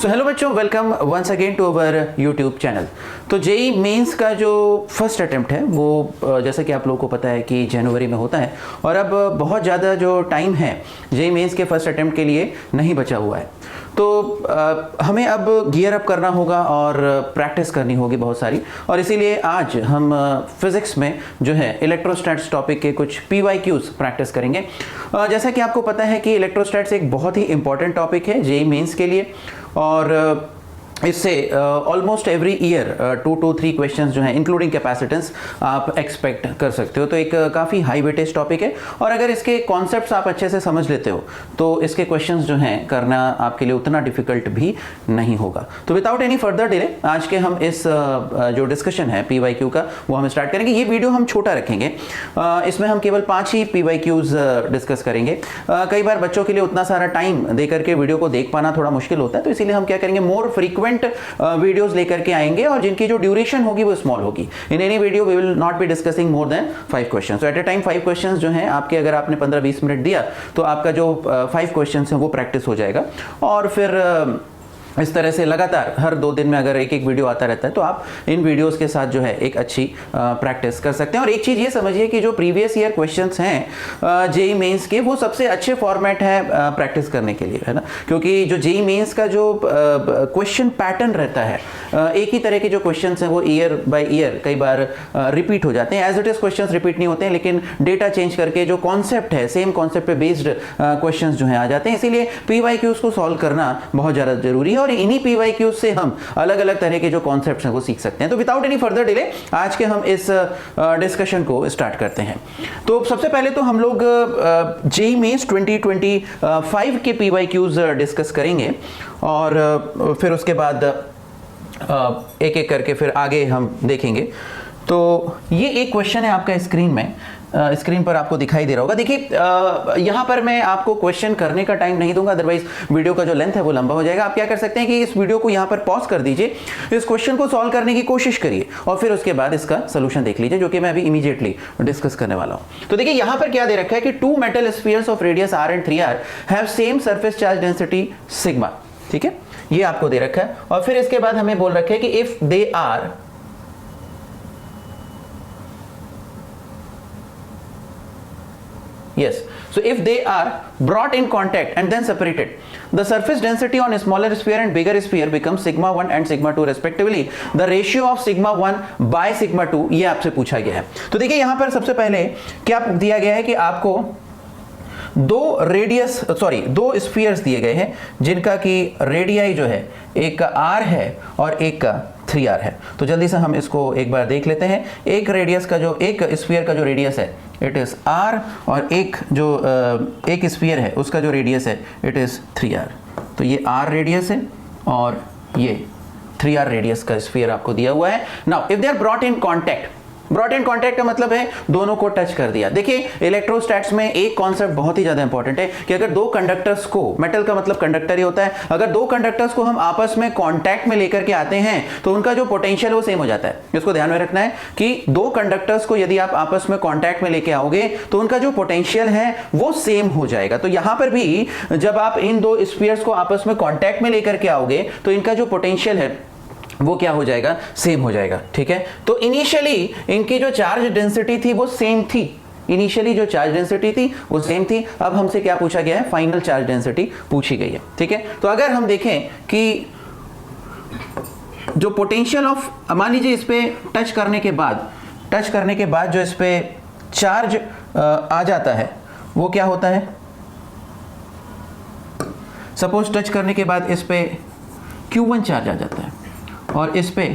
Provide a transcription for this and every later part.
सो hello बच्चों, welcome once again to our YouTube channel. तो JEE Mains का जो फर्स्ट अटेम्प्ट है वो जैसा कि आप लोगों को पता है कि जनवरी में होता है और अब बहुत ज़्यादा जो टाइम है जेई मेंस के फर्स्ट अटेम्प्ट के लिए नहीं बचा हुआ है। तो हमें अब गियर अप करना होगा और प्रैक्टिस करनी होगी बहुत सारी, और इसीलिए आज हम फिज़िक्स में जो है इलेक्ट्रोस्टैट्स टॉपिक के कुछ PYQs प्रैक्टिस करेंगे। जैसा कि आपको पता है कि इलेक्ट्रोस्टैट्स एक बहुत ही इंपॉर्टेंट टॉपिक है जेईई मेंस के लिए, और इससे almost every year 2 to 3 questions जो हैं इंक्लूडिंग कैपेसिटेंस आप एक्सपेक्ट कर सकते हो। तो एक काफ़ी हाई वेटेज टॉपिक है, और अगर इसके कॉन्सेप्ट्स आप अच्छे से समझ लेते हो तो इसके क्वेश्चंस जो हैं करना आपके लिए उतना डिफिकल्ट भी नहीं होगा। तो विदाउट एनी फर्दर डिले आज के हम इस जो डिस्कशन है PYQ का वो हम स्टार्ट करेंगे। ये वीडियो हम छोटा रखेंगे, इसमें हम केवल 5 ही PYQs डिस्कस करेंगे। कई बार बच्चों के लिए उतना सारा टाइम दे करके वीडियो को देख पाना थोड़ा मुश्किल होता है, तो इसीलिए हम क्या करेंगे, मोर फ्रीक्वेंट वीडियोस लेकर के आएंगे और जिनकी जो ड्यूरेशन होगी वो स्मॉल होगी। In any video we will not be discussing more than 5 questions. So at a time 5 questions जो हैं आपके, अगर आपने 15-20 मिनट दिया तो आपका जो 5 क्वेश्चंस हैं वो प्रैक्टिस हो जाएगा, और फिर इस तरह से लगातार हर 2 दिन में अगर एक एक वीडियो आता रहता है तो आप इन वीडियोस के साथ जो है एक अच्छी प्रैक्टिस कर सकते हैं। और एक चीज़ ये समझिए कि जो प्रीवियस ईयर क्वेश्चंस हैं जेईई मेंस के, वो सबसे अच्छे फॉर्मेट है प्रैक्टिस करने के लिए, है ना, क्योंकि जो जेईई मेंस का जो क्वेश्चन पैटर्न रहता है, एक ही तरह के जो क्वेश्चंस हैं वो ईयर बाय ईयर कई बार रिपीट हो जाते हैं। As it is questions repeat नहीं होते हैं, लेकिन डेटा चेंज करके जो कॉन्सेप्ट है सेम कॉन्सेप्ट पे बेस्ड क्वेश्चंस जो हैं आ जाते हैं। इसीलिए PYQs को सॉल्व करना बहुत ज़्यादा जरूरी है, और इन्हीं PYQs से हम अलग अलग तरह के जो कॉन्सेप्ट्स हैं वो सीख सकते हैं। तो विदाउट एनी फर्दर डिले आज के हम इस डिस्कशन को स्टार्ट करते हैं। तो सबसे पहले तो हम लोग जेईई मेंस 2025 के PYQs डिस्कस करेंगे, और फिर उसके बाद एक एक करके फिर आगे हम देखेंगे। तो ये एक क्वेश्चन है आपका स्क्रीन में, स्क्रीन पर आपको दिखाई दे रहा होगा। देखिए यहाँ पर मैं आपको क्वेश्चन करने का टाइम नहीं दूंगा, अदरवाइज वीडियो का जो लेंथ है वो लंबा हो जाएगा। आप क्या कर सकते हैं कि इस वीडियो को यहाँ पर पॉज कर दीजिए, इस क्वेश्चन को सॉल्व करने की कोशिश करिए, और फिर उसके बाद इसका सोल्यूशन देख लीजिए, जो कि मैं अभी इमीडिएटली डिस्कस करने वाला हूँ। तो देखिए यहाँ पर क्या दे रखा है कि 2 metal spheres of radius r and 3r have same surface charge density sigma. ठीक है, ये आपको दे रखा है, और फिर इसके बाद हमें बोल रखा है कि if they are yes, so if they are brought in contact and then separated, the surface density on a smaller sphere and bigger sphere becomes sigma 1 and sigma 2 respectively. The ratio of sigma 1 by sigma 2 ये आपसे पूछा गया है। तो देखिए यहाँ पर सबसे पहले क्या दिया गया है कि आपको दो स्फीयर्स दिए गए हैं जिनका कि रेडियाई जो है एक का r है और एक का 3r है। तो जल्दी से हम इसको एक बार देख लेते हैं। एक स्फीयर का जो रेडियस है इट इज r, और एक स्फीयर है उसका जो रेडियस है इट इज 3r। तो ये r रेडियस है और ये 3r रेडियस का स्फीयर आपको दिया हुआ है। Now if they are brought in contact का मतलब है दोनों को टच कर दिया। देखिए इलेक्ट्रोस्टैट्स में एक कॉन्सेप्ट बहुत ही ज्यादा इंपॉर्टेंट है कि अगर 2 कंडक्टर्स को, मेटल का मतलब कंडक्टर ही होता है, अगर 2 कंडक्टर्स को हम आपस में कॉन्टैक्ट में लेकर के आते हैं तो उनका जो पोटेंशियल वो सेम हो जाता है। इसको ध्यान में रखना है कि 2 कंडक्टर्स को यदि आप आपस में कॉन्टैक्ट में लेके आओगे तो उनका जो पोटेंशियल है वो सेम हो जाएगा। तो यहां पर भी जब आप इन 2 स्फीयर्स को आपस में कॉन्टैक्ट में लेकर के आओगे तो इनका जो पोटेंशियल है वो क्या हो जाएगा, सेम हो जाएगा। ठीक है, तो इनिशियली इनकी जो चार्ज डेंसिटी थी वो सेम थी, इनिशियली जो चार्ज डेंसिटी थी वो सेम थी। अब हमसे क्या पूछा गया है, फाइनल चार्ज डेंसिटी पूछी गई है। ठीक है, तो अगर हम देखें कि जो पोटेंशियल ऑफ, मान लीजिए इस पे टच करने के बाद जो इस पे चार्ज आ जाता है वो क्या होता है, सपोज टच करने के बाद इस पे Q1 चार्ज आ जाता है और इस पे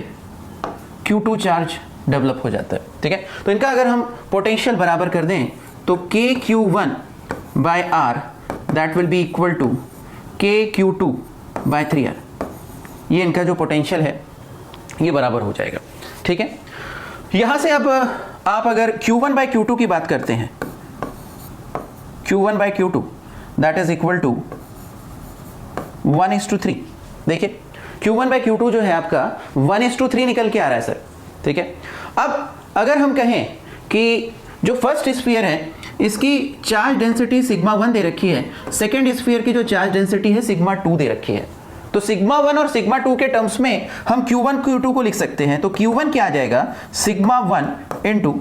Q2 चार्ज डेवलप हो जाता है। ठीक है, तो इनका अगर हम पोटेंशियल बराबर कर दें तो KQ1 by R that will be equal to KQ2 by 3R। ये इनका जो पोटेंशियल है ये बराबर हो जाएगा। ठीक है, यहां से अब आप अगर Q1 बाय Q2 की बात करते हैं, Q1 by Q2 that is equal to 1:3। देखिए Q1 बाय Q2 जो है आपका 1:3 निकल के आ रहा है सर। ठीक है, अब अगर हम कहें कि जो फर्स्ट स्फीयर है इसकी चार्ज डेंसिटी सिग्मा 1 दे रखी है, सेकेंड स्फीयर की जो चार्ज डेंसिटी है सिग्मा 2 दे रखी है, तो तो सिग्मा 1 और सिग्मा 2 के टर्म्स में हम Q1 Q2 को लिख सकते हैं। तो Q1 क्या आ जाएगा, sigma 1 into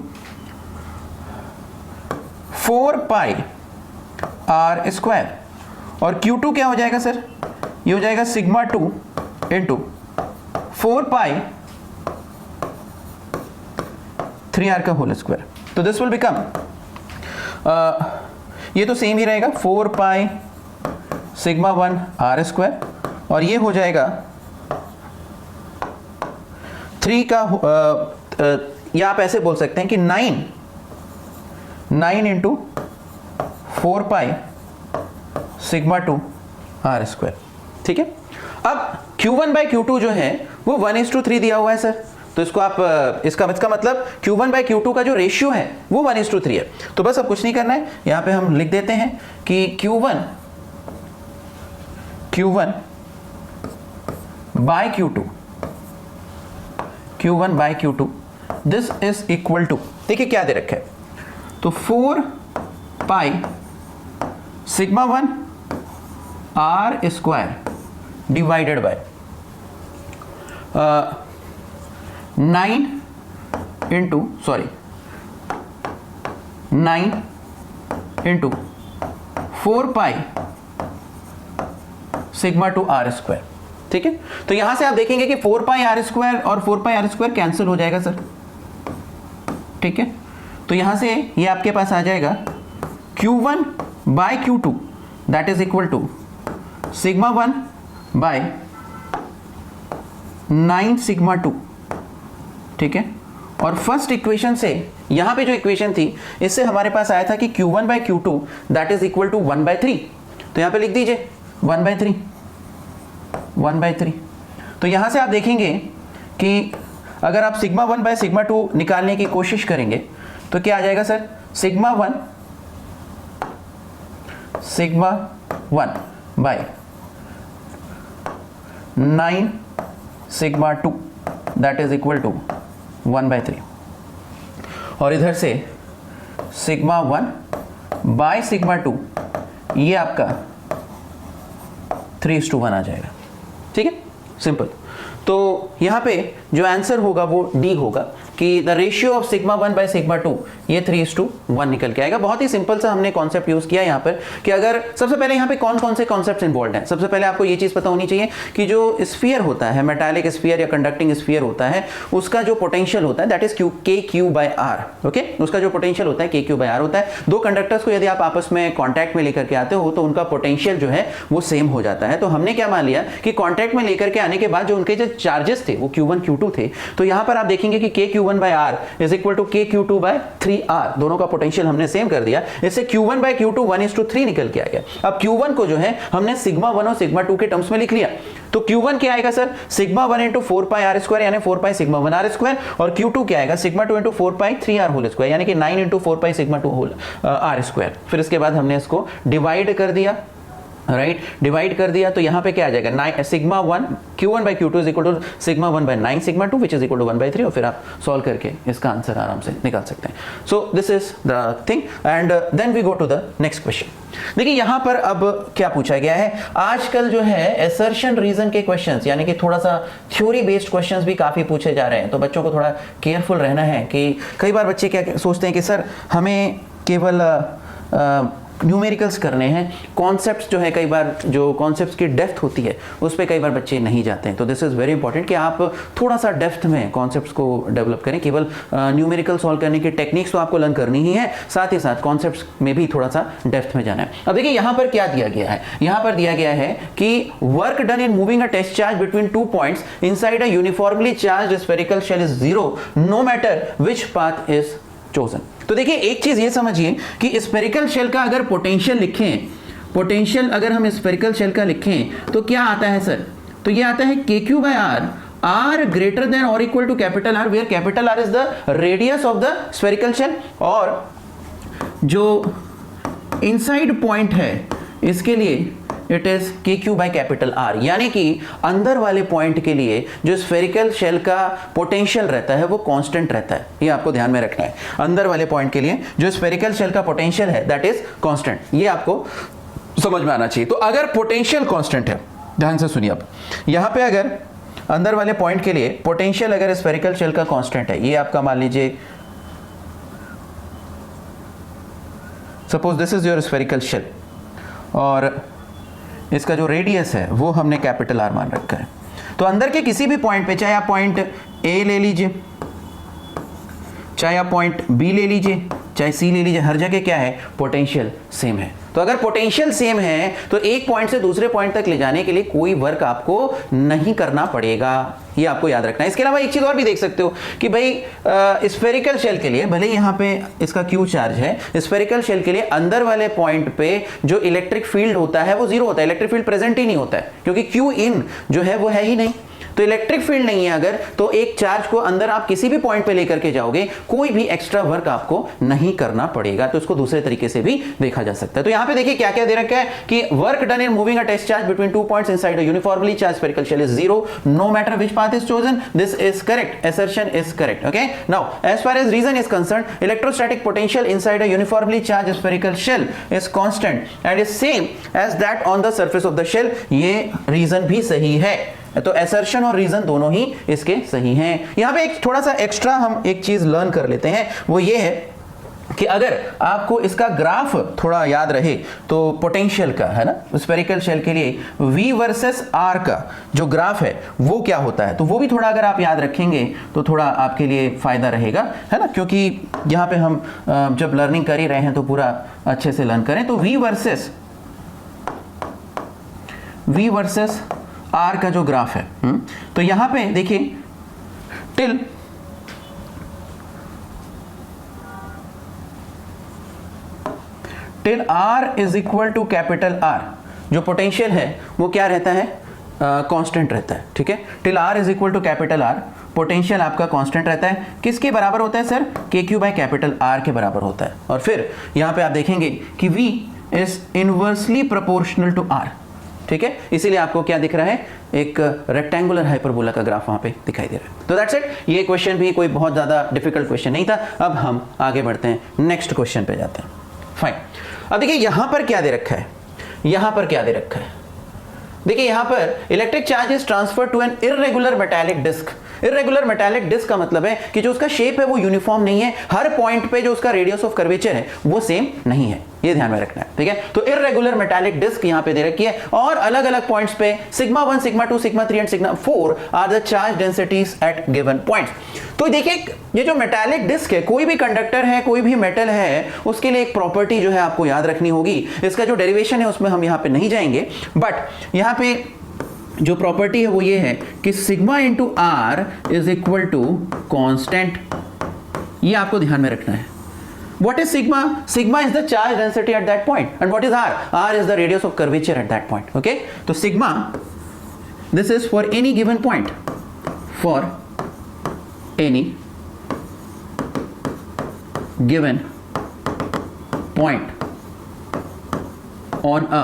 4 pi r square, और Q2 क्या हो जाएगा सर, ये हो जाएगा सिग्मा 2 इंटू 4 पाई 3r का होल स्क्वायर। तो दिस विल बिकम, ये तो सेम ही रहेगा, 4 पाई सिग्मा 1 आर स्क्वायर, और ये हो जाएगा 3 का, या आप ऐसे बोल सकते हैं कि 9 into 4 pi sigma 2 r square. ठीक है, अब Q1 बाई Q2 जो है वो 1:3 दिया हुआ है सर, तो इसको आप, इसका मतलब Q1 बाई Q2 का जो रेशियो है वो 1:3 है। तो बस अब कुछ नहीं करना है, यहां पे हम लिख देते हैं कि Q1 by Q2 this is equal to, देखिए क्या दे रखा है, तो 4 pi sigma 1 r square divided by 9 into 4 pi sigma 2 r square. ठीक है, तो यहां से आप देखेंगे कि 4 पाई आर स्क्वायर और 4 पाई आर स्क्वायर कैंसिल हो जाएगा सर। ठीक है, तो यहां से ये आपके पास आ जाएगा Q1 by Q2 that is equal to sigma 1 by 9 sigma 2। ठीक है, और फर्स्ट इक्वेशन से, यहां पे जो इक्वेशन थी इससे हमारे पास आया था कि Q1 by Q2 that is equal to 1/3, तो यहां पे लिख दीजिए 1/3। तो यहां से आप देखेंगे कि अगर आप सिग्मा 1 बाय सिग्मा 2 निकालने की कोशिश करेंगे तो क्या आ जाएगा sir, sigma 1 by 9 sigma 2 that is equal to 1/3, और इधर से सिग्मा 1 बाय सिग्मा 2 ये आपका 3:1 आ जाएगा। ठीक है, सिंपल। तो यहां पे जो आंसर होगा वो डी होगा कि the ratio of sigma 1 by sigma 2 ये 3:1 निकल के आएगा। बहुत ही सिंपल सा हमने कॉन्सेप्ट यूज किया यहाँ पर कि अगर सबसे पहले यहाँ पे कौन कौन से कॉन्सेप्ट्स इन्वॉल्व हैं। सबसे पहले आपको ये चीज़ पता होनी चाहिए कि जो स्फीयर होता है, मेटालिक स्फीयर या कंडक्टिंग स्फीयर होता है, उसका जो पोटेंशियल होता है that is KQ by R। Okay, उसका जो पोटेंशियल होता है KQ बाय R होता है। दो कंडक्टर्स को यदि आप आपस में कॉन्टैक्ट में लेकर के आते हो तो उनका पोटेंशियल जो है वो सेम हो जाता है। तो हमने क्या मान लिया कि कॉन्टैक्ट में लेकर के आने के बाद जो उनके जो चार्जेस थे वो Q1 Q2 थे, तो यहाँ पर आप देखेंगे कि KQ1 by R is equal to KQ2 by 3R, दोनों का पोटेंशियल हमने सेम कर दिया। इससे Q1 बाय Q2 1:3 निकल के आ गया। अब Q1 को जो है हमने सिग्मा 1 और सिग्मा 2 के टर्म्स में लिख लिया, तो Q1 क्या आएगा sir, sigma 1 into 4 pi r square यानी 4 पाई सिग्मा 1 आर स्क्वायर, और Q2 क्या आएगा, sigma 2 into 4 pi 3R whole square यानी कि 9 into 4 pi sigma 2 whole r square. फिर इसके बाद हमने इसको डिवाइड कर दिया, राइट, डिवाइड कर दिया, तो यहां पे क्या आ जाएगा, sigma 1 Q1 by Q2 is equal to sigma 1 by 9 sigma 2 which is equal to 1/3, और फिर आप सॉल्व करके इसका आंसर आराम से निकाल सकते हैं। So this is the thing and then we go to the next question. देखिए यहां पर अब क्या पूछा गया है, आजकल जो है असर्शन रीजन के क्वेश्चंस यानी कि थोड़ा सा थ्योरी बेस्ड क्वेश्चंस भी काफी पूछे जा रहे हैं, तो बच्चों को थोड़ा केयरफुल रहना है कि कई बार बच्चे क्या सोचते हैं कि सर हमें केवल न्यूमेरिकल्स करने हैं, कॉन्सेप्ट्स जो है कई बार जो कॉन्सेप्ट्स की डेप्थ होती है उस पर कई बार बच्चे नहीं जाते हैं। तो दिस इज़ वेरी इंपॉर्टेंट कि आप थोड़ा सा डेप्थ में कॉन्सेप्ट्स को डेवलप करें। केवल न्यूमेरिकल सॉल्व करने की टेक्निक्स तो आपको लर्न करनी ही है, साथ ही साथ कॉन्सेप्ट्स में भी थोड़ा सा डेप्थ में जाना है। अब देखिए यहाँ पर क्या दिया गया है, यहाँ पर दिया गया है कि work done in moving a test charge between 2 points inside a uniformly charged spherical shell is 0 no matter which path is chosen. तो देखिए एक चीज ये समझिए कि स्फेरिकल शेल का अगर पोटेंशियल लिखें, पोटेंशियल अगर हम स्फेरिकल शेल का लिखें तो क्या आता है सर, तो ये आता है KQ by R, R greater than और equal to capital R, where capital R is the radius of the spherical shell, और जो इनसाइड पॉइंट है इसके लिए it is KQ by capital R, यानी कि अंदर वाले पॉइंट के लिए जो स्फेरिकल शेल का पोटेंशियल रहता है वो कांस्टेंट रहता है, ये आपको ध्यान में रखना है। अंदर वाले पॉइंट के लिए जो स्फेरिकल शेल का पोटेंशियल है दैट इज कांस्टेंट, ये आपको समझ में आना चाहिए। तो अगर पोटेंशियल कांस्टेंट है ध्यान से सुनिए। अब यहाँ पे अगर अंदर वाले पॉइंट के लिए पोटेंशियल अगर स्फेरिकल शेल का कांस्टेंट है, ये आपका मान लीजिए suppose this is your spherical shell, और इसका जो रेडियस है वो हमने कैपिटल आर मान रखा है। तो अंदर के किसी भी पॉइंट पे, चाहे आप पॉइंट ए ले लीजिए, चाहे आप पॉइंट बी ले लीजिए, चाहे सी ले लीजिए, हर जगह क्या है, पोटेंशियल सेम है। तो अगर पोटेंशियल सेम है तो एक पॉइंट से दूसरे पॉइंट तक ले जाने के लिए कोई वर्क आपको नहीं करना पड़ेगा, ये आपको याद रखना है। इसके अलावा एक चीज और भी देख सकते हो कि भाई स्फेरिकल शेल के लिए भले यहाँ पे इसका क्यू चार्ज है, स्फेरिकल शेल के लिए अंदर वाले पॉइंट पे जो इलेक्ट्रिक फील्ड होता है वो जीरो होता है, इलेक्ट्रिक फील्ड प्रेजेंट ही नहीं होता है, क्योंकि क्यू इन जो है वो है ही नहीं। तो इलेक्ट्रिक फील्ड नहीं है अगर, तो एक चार्ज को अंदर आप किसी भी पॉइंट पे लेकर के जाओगे, कोई भी एक्स्ट्रा वर्क आपको नहीं करना पड़ेगा। तो इसको दूसरे तरीके से भी देखा जा सकता है। तो यहां पे देखिए क्या क्या दे रखा है कि work done in moving a test charge between 2 points inside a uniformly charge spherical shell is zero no matter which path is chosen. This is correct, assertion is correct. Okay, now as far as reason is concerned, electrostatic potential inside a uniformly charged spherical shell is constant and is same as that on the surface of the shell. ये reason भी सही है। तो assertion और reason दोनों ही इसके सही हैं। यहां पे एक थोड़ा सा एक्स्ट्रा हम एक चीज लर्न कर लेते हैं, वो ये है कि अगर आपको इसका ग्राफ थोड़ा याद रहे तो पोटेंशियल का है ना, स्फेरिकल शेल के लिए V वर्सेस R का जो ग्राफ है वो क्या होता है, तो वो भी थोड़ा अगर आप याद रखेंगे तो थोड़ा आपके लिए फायदा रहेगा, है ना, क्योंकि यहाँ पे हम जब लर्निंग कर ही रहे हैं तो पूरा अच्छे से लर्न करें। तो V वर्सेस R का जो ग्राफ है, तो यहां पे देखिए till R is equal to capital R, जो पोटेंशियल है वो क्या रहता है, कांस्टेंट रहता है। ठीक है, till R is equal to capital R, potential आपका कांस्टेंट रहता है। किसके बराबर होता है sir, KQ by capital R के बराबर होता है। और फिर यहां पे आप देखेंगे कि V is inversely proportional to R। ठीक है, इसीलिए आपको क्या दिख रहा है, एक रेक्टेंगुलर हाइपरबोला का ग्राफ वहां पे दिखाई दे रहा है। तो दैट्स इट, ये क्वेश्चन भी कोई बहुत ज्यादा डिफिकल्ट क्वेश्चन नहीं था। अब हम आगे बढ़ते हैं, नेक्स्ट क्वेश्चन पे जाते हैं। फाइन, अब देखिए यहां पर क्या दे रखा है, यहां पर क्या दे रखा है, देखिए यहां पर electric charge is transfer to an irregular metallic disc. Irregular metallic disc का मतलब है कि जो उसका शेप है वो यूनिफॉर्म नहीं है, हर पॉइंट पे जो उसका रेडियस ऑफ कर्वेचर है वो सेम नहीं है, ये ध्यान में रखना है। ठीक है, तो इर्रेगुलर मेटालिक डिस्क यहां पे दे रखी है और अलग अलग पॉइंट्स पे sigma 1, sigma 2, sigma 3 and sigma 4 are the charge densities at given points. तो देखिए ये जो मेटालिक डिस्क है, कोई भी कंडक्टर है, कोई भी मेटल है, उसके लिए एक प्रॉपर्टी जो है आपको याद रखनी होगी। इसका जो डेरिवेशन है उसमें हम यहां पे नहीं जाएंगे, बट यहां पे जो प्रॉपर्टी है वो ये है कि sigma into r is equal to constant, ये आपको ध्यान में रखना है। What is sigma? Sigma is the charge density at that point. And what is R? R is the radius of curvature at that point. Okay? So sigma, this is for any given point. For any given point on a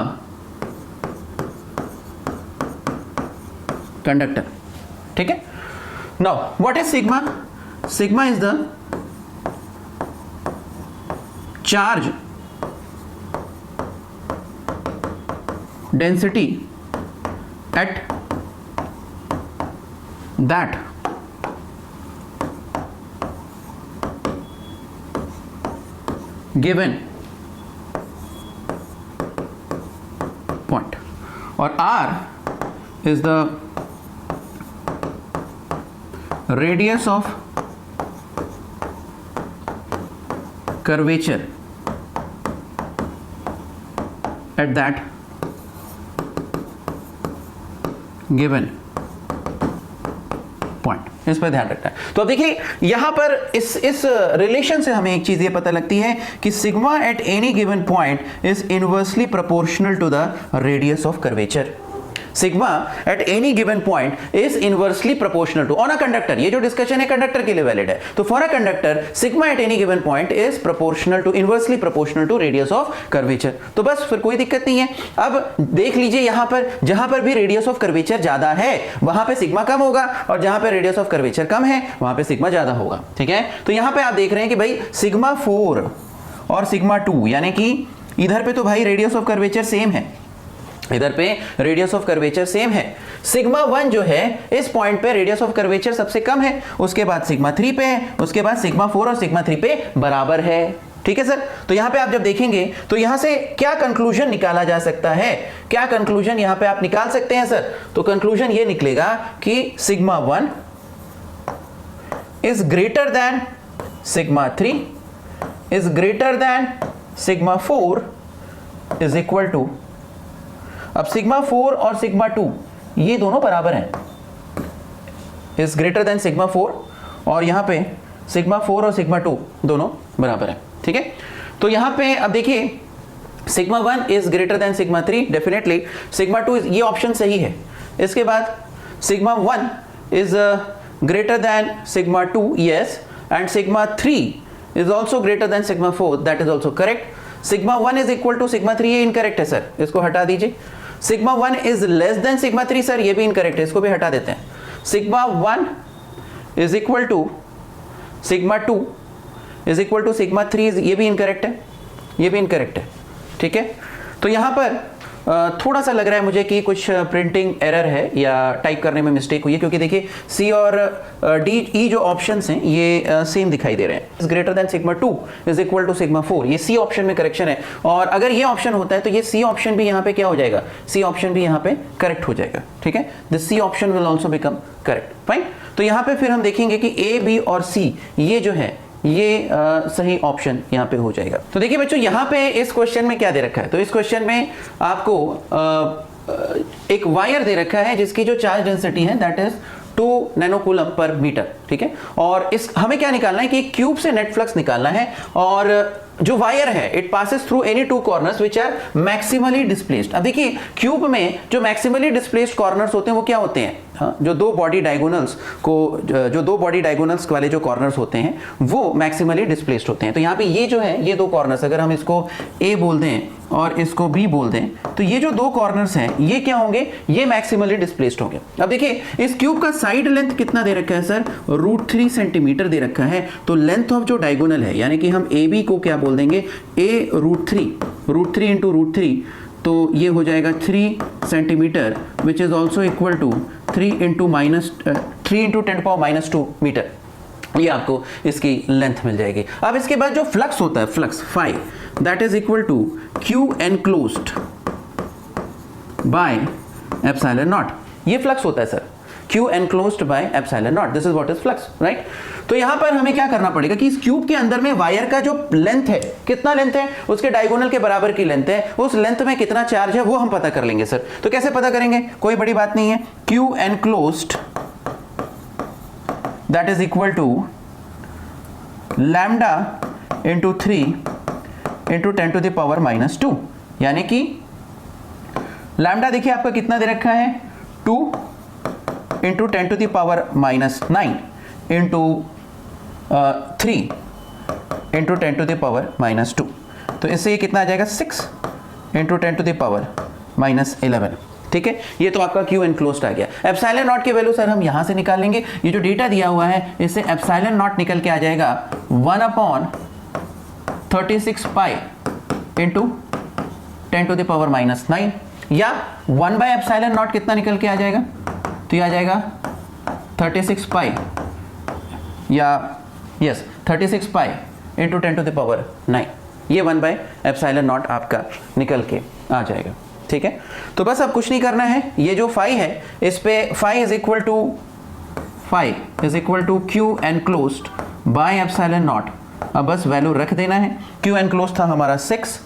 conductor. ठीक है? Now, what is sigma? Sigma is the charge density at that given point, और R is the radius of curvature at that given point। इस पर ध्यान रखना है। तो अब देखिए यहां पर इस रिलेशन से हमें एक चीज ये पता लगती है कि sigma at any given point is inversely proportional to the radius of curvature. Sigma at any given point is inversely proportional to on a conductor. ये जो डिस्कशन है कंडक्टर के लिए वैलिड है। तो for a conductor sigma at any given point is proportional to inversely proportional to radius of curvature. तो बस फिर कोई दिक्कत नहीं है। अब देख लीजिए यहां पर जहां पर भी रेडियस ऑफ कर्वेचर ज्यादा है वहां पे सिग्मा कम होगा, और जहां पे रेडियस ऑफ कर्वेचर कम है वहां पे सिग्मा ज्यादा होगा। ठीक है, तो यहां पे आप देख रहे हैं कि भाई सिग्मा 4 और सिग्मा 2, यानी कि इधर पे तो भाई रेडियस ऑफ कर्वेचर सेम है, इधर पे रेडियस ऑफ कर्वेचर सेम है। सिग्मा 1 जो है इस पॉइंट पे रेडियस ऑफ कर्वेचर सबसे कम है, उसके बाद सिग्मा 3 पे है, उसके बाद सिग्मा 4 और सिग्मा 3 पे बराबर है। ठीक है सर, तो यहां पे आप जब देखेंगे तो यहां से क्या कंक्लूजन निकाला जा सकता है, क्या कंक्लूजन यहां पे आप निकाल सकते हैं सर? तो कंक्लूजन ये निकलेगा कि sigma 1 is greater than sigma 3 is greater than sigma 4 is equal to, अब सिग्मा 4 और सिग्मा 2 ये दोनों बराबर हैं, इज ग्रेटर देन सिग्मा 4 और यहां पे सिग्मा 4 और सिग्मा 2 दोनों बराबर हैं। ठीक है, तो यहां पे अब देखिए sigma 1 is greater than sigma 3, definitely sigma 2 ये ऑप्शन सही है। इसके बाद sigma 1 is greater than sigma 2, yes, and sigma 3 is also greater than sigma 4, that is also correct. Sigma 1 is equal to sigma 3, ये इनकरेक्ट है sir, इसको हटा दीजिए। Sigma 1 is less than sigma 3, sir ये भी इनकरेक्ट है, इसको भी हटा देते हैं। Sigma 1 is equal to sigma 2 is equal to sigma 3, ये भी इनकरेक्ट है, ये भी इनकरेक्ट है। ठीक है, तो यहां पर थोड़ा सा लग रहा है मुझे कि कुछ प्रिंटिंग एरर है या टाइप करने में मिस्टेक हुई है, क्योंकि देखिए सी और डी ई जो ऑप्शंस हैं ये सेम दिखाई दे रहे हैं। Greater than sigma 2 is equal to sigma 4, ये सी ऑप्शन में करेक्शन है, और अगर ये ऑप्शन होता है तो ये सी ऑप्शन भी यहाँ पे क्या हो जाएगा, सी ऑप्शन भी यहाँ पे करेक्ट हो जाएगा। ठीक है, this C option will also become correct, fine. तो यहाँ पे फिर हम देखेंगे कि ए, बी और सी ये जो है ये सही ऑप्शन यहाँ पे हो जाएगा। तो देखिए बच्चों यहाँ पे इस क्वेश्चन में क्या दे रखा है, तो इस क्वेश्चन में आपको एक वायर दे रखा है जिसकी जो चार्ज डेंसिटी है दैट इज 2 नैनोकूलम पर मीटर। ठीक है, और इस हमें क्या निकालना है कि क्यूब से नेट फ्लक्स निकालना है, और जो वायर है it passes through any 2 corners which are maximally displaced. अब देखिए क्यूब में जो मैक्सिमली डिस्प्लेस्ड कॉर्नर्स होते हैं वो क्या होते हैं, हाँ, जो दो बॉडी डायगोनल्स वाले जो कॉर्नर्स होते हैं वो मैक्सिमली डिस्प्लेस्ड होते हैं। तो यहाँ पे ये जो है ये 2 कॉर्नर्स, अगर हम इसको ए बोल दें और इसको बी बोल दें तो ये जो 2 कॉर्नर्स हैं ये क्या होंगे, ये मैक्सिमली डिस्प्लेस्ड होंगे। अब देखिए इस क्यूब का साइड लेंथ कितना दे रखा है सर, √3 सेंटीमीटर दे रखा है। तो लेंथ ऑफ जो डायगोनल है यानी कि हम ए बी को क्या बोल देंगे, ए √3 इंटू √3, तो ये हो जाएगा 3 centimetre which is also equal to 3 into 10⁻² metre, ये आपको इसकी लेंथ मिल जाएगी। अब इसके बाद जो फ्लक्स होता है, flux phi, that is equal to Q enclosed by epsilon naught, ये फ्लक्स होता है sir, Q enclosed by epsilon naught, this is what is flux, right. तो यहां पर हमें क्या करना पड़ेगा कि इस क्यूब के अंदर में वायर का जो लेंथ है, कितना लेंथ है, उसके डायगोनल के बराबर की लेंथ है, उस लेंथ में कितना चार्ज है वो हम पता कर लेंगे सर। तो कैसे पता करेंगे, कोई बड़ी बात नहीं है, Q enclosed that is equal to lambda into 3 into 10⁻², यानी कि लैम्डा देखिए आपका कितना दे रखा है, 2 इंटू 10⁻⁹ इंटू 3 इंटू 10⁻², तो इससे ये कितना आ जाएगा, 6 इंटू 10⁻11। ठीक है, ये तो आपका Q एनक्लोज्ड आ गया। एप्सिलॉन नॉट की वैल्यू सर हम यहां से निकाल लेंगे, ये जो डेटा दिया हुआ है इससे एप्सिलॉन नॉट निकल के आ जाएगा 1/36 पाई इंटू 10⁻⁹, या 1/एप्सिलॉन नॉट कितना निकल के आ जाएगा, तो ये आ जाएगा 36 पाई, या यस 36 पाई इंटू 10⁻⁹, ये 1/एप्सिलॉन नॉट आपका निकल के आ जाएगा। ठीक है, तो बस अब कुछ नहीं करना है, ये जो फाई है इस पे phi is equal to Q enclosed by epsilon naught, अब बस वैल्यू रख देना है। Q एनक्लोज्ड था हमारा 6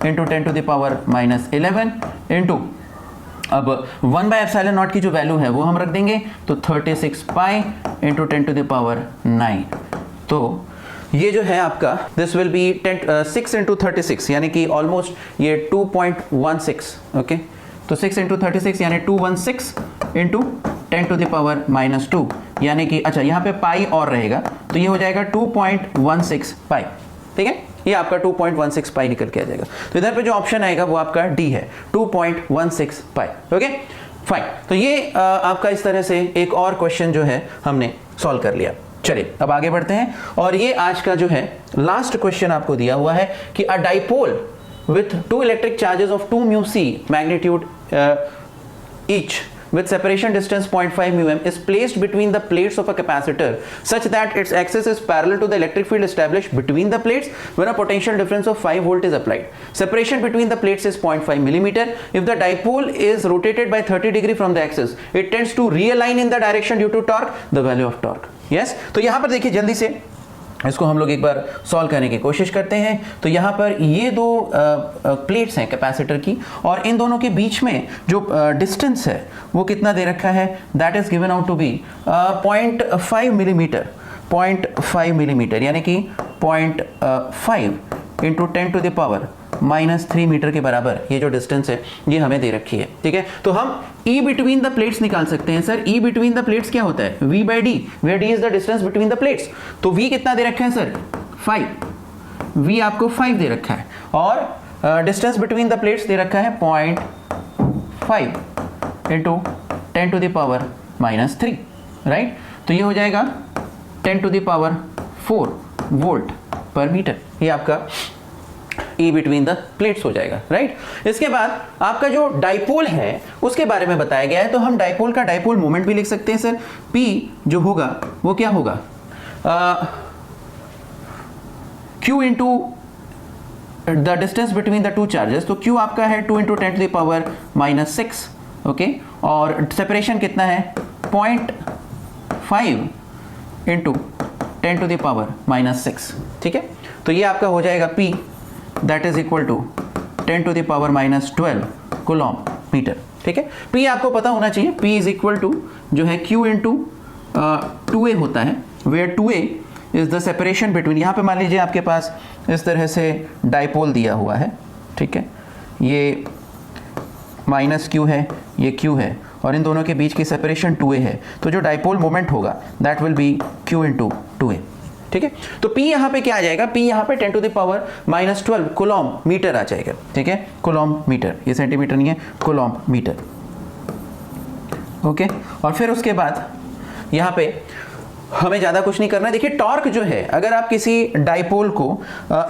इंटू 10⁻11 इंटू, अब 1/एप्सिलॉन नॉट की जो वैल्यू है वो हम रख देंगे, तो 36 पाई इंटू 10⁻⁹, तो ये जो है आपका दिस विल बी 6 इंटू 36 यानी कि ऑलमोस्ट ये 2.16, ओके, तो 6 इंटू 36 यानी 216 इंटू 10⁻⁻² यानी कि अच्छा यहाँ पे पाई और रहेगा, तो ये हो जाएगा 2.16 पाई। ठीक है, ये आपका 2.16 पाई निकल के आ जाएगा। तो इधर पे जो ऑप्शन आएगा वो आपका डी है, 2.16 पाई। ओके फाइन, तो ये आपका इस तरह से एक और क्वेश्चन जो है हमने सॉल्व कर लिया। चलिए अब आगे बढ़ते हैं, और ये आज का जो है लास्ट क्वेश्चन आपको दिया हुआ है कि अ dipole with two electric charges of 2 mu c magnitude each with separation distance 0.5 μm is placed between the plates of a capacitor such that its axis is parallel to the electric field established between the plates when a potential difference of 5 volt is applied. Separation between the plates is 0.5 millimeter. If the dipole is rotated by 30 degree from the axis, it tends to realign in the direction due to torque, the value of torque. Yes? तो यहाँ पर देखिए जल्दी से इसको हम लोग एक बार सॉल्व करने की कोशिश करते हैं। तो यहाँ पर ये दो प्लेट्स हैं कैपेसिटर की, और इन दोनों के बीच में जो डिस्टेंस है वो कितना दे रखा है, that is given out to be 0.5 millimetre, 0.5 millimetre यानी कि 0.5 into 10 to the power -3 metre के बराबर ये जो डिस्टेंस है ये हमें दे रखी है। ठीक है, तो हम E बिटवीन द प्लेट्स निकाल सकते हैं। Sir E between the plates क्या होता है, V by d, where d is the distance between the plates. तो V कितना दे रखा है सर, 5, V आपको 5 दे रखा है, और डिस्टेंस बिटवीन द प्लेट्स दे रखा है 0.5 into 10 to the power -3, right. तो ये हो जाएगा 10 to the power 4 volt per metre, ये आपका E बिटवीन द प्लेट्स हो जाएगा, राइट। इसके बाद आपका जो डाइपोल है उसके बारे में बताया गया है, तो हम डाइपोल का डाइपोल मोमेंट भी लिख सकते हैं सर। P जो होगा वो क्या होगा, Q into the distance between the two charges, तो Q आपका है 2 इंटू 10 टू द पावर -6, ओके, और सेपरेशन कितना है 0.5 इंटू 10 टू द पावर -6, ठीक है। तो ये आपका हो जाएगा P that is equal to 10 to the power -12 coulomb metre, ठीक है। P आपको पता होना चाहिए, P इज इक्वल टू जो है Q इंटू 2A होता है, where 2A is the separation between, यहाँ पे मान लीजिए आपके पास इस तरह से डाइपोल दिया हुआ है, ठीक है, ये -Q है, ये Q है, और इन दोनों के बीच की सेपरेशन 2A है, तो जो डाइपोल मोमेंट होगा that will B Q into 2A, ठीक है। तो P यहाँ पे क्या आ जाएगा, P यहाँ पे 10 to the power -12 coulomb metre आ जाएगा, ठीक है, कूलॉम मीटर, ये सेंटीमीटर नहीं है, कूलॉम मीटर, ओके। और फिर उसके बाद यहाँ पे हमें ज़्यादा कुछ नहीं करना है। देखिए टॉर्क जो है, अगर आप किसी डाइपोल को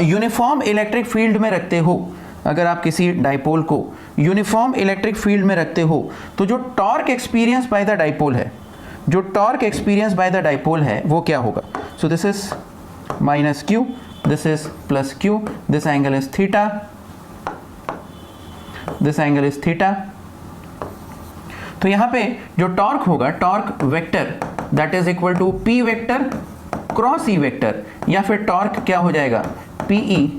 यूनिफॉर्म इलेक्ट्रिक फील्ड में रखते हो, अगर आप किसी डाइपोल को यूनिफॉर्म इलेक्ट्रिक फील्ड में रखते हो, तो जो torque experience by the dipole है, जो torque experience by the dipole है वो क्या होगा। So this is -Q, this is +Q, this angle is theta, this angle is theta. तो यहां पे जो टॉर्क होगा, torque vector that is equal to P vector cross E vector, या फिर टॉर्क क्या हो जाएगा PE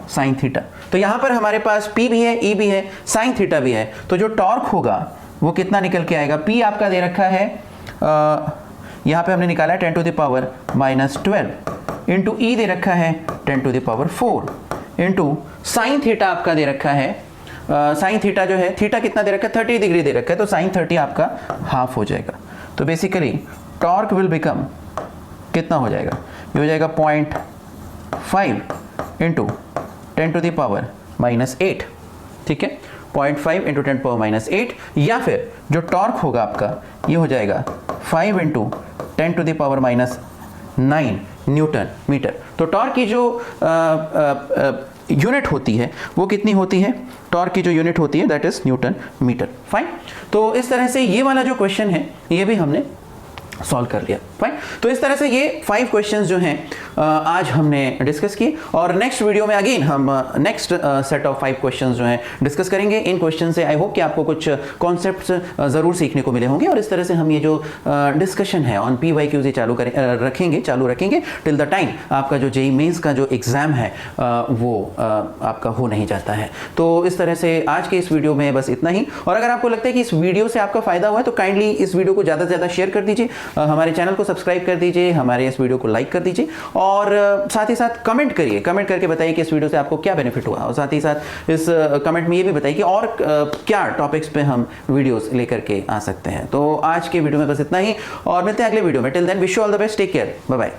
साइन थीटा। तो यहां पर हमारे पास P भी है, E भी है, साइन थीटा भी है, तो जो टॉर्क होगा वो कितना निकल के आएगा। P आपका दे रखा है, यहाँ पे हमने निकाला है 10 to the power -12 into E दे रखा है 10 to the power 4 into sine theta आपका दे रखा है, साइन थीटा जो है, थीटा कितना दे रखा है 30 डिग्री दे रखा है, तो साइन 30 आपका हाफ हो जाएगा। तो बेसिकली टॉर्क विल बिकम कितना हो जाएगा, ये हो जाएगा 0.5 इंटू 10 टू द पावर -8, ठीक है, 0.5 इंटू 10 पावर -8, या फिर जो टॉर्क होगा आपका ये हो जाएगा 5 into 10 to the power -9 newton metre. तो टॉर्क की जो यूनिट होती है वो कितनी होती है, टॉर्क की जो यूनिट होती है that is newton metre, fine. तो इस तरह से ये वाला जो क्वेश्चन है ये भी हमने सॉल्व कर लिया, फाइन। तो इस तरह से ये 5 क्वेश्चंस जो हैं आज हमने डिस्कस किए, और नेक्स्ट वीडियो में अगेन हम नेक्स्ट सेट ऑफ 5 क्वेश्चंस जो हैं डिस्कस करेंगे। इन क्वेश्चन से आई होप कि आपको कुछ कॉन्सेप्ट्स ज़रूर सीखने को मिले होंगे, और इस तरह से हम ये जो डिस्कशन है ऑन PYQZ चालू रखेंगे टिल द टाइम आपका जो JEE मेंस का जो एग्ज़ाम है वो आपका हो नहीं जाता है। तो इस तरह से आज के इस वीडियो में बस इतना ही, और अगर आपको लगता है कि इस वीडियो से आपका फ़ायदा हुआ है तो काइंडली इस वीडियो को ज़्यादा से ज़्यादा शेयर कर दीजिए, हमारे चैनल को सब्सक्राइब कर दीजिए, हमारे इस वीडियो को लाइक कर दीजिए, और साथ ही साथ कमेंट करिए, कमेंट करके बताइए कि इस वीडियो से आपको क्या बेनिफिट हुआ, और साथ ही साथ इस कमेंट में ये भी बताइए कि और क्या टॉपिक्स पे हम वीडियोस लेकर के आ सकते हैं। तो आज के वीडियो में बस इतना ही, और मिलते हैं अगले वीडियो में। Till then wish you all the best, take care, bye bye.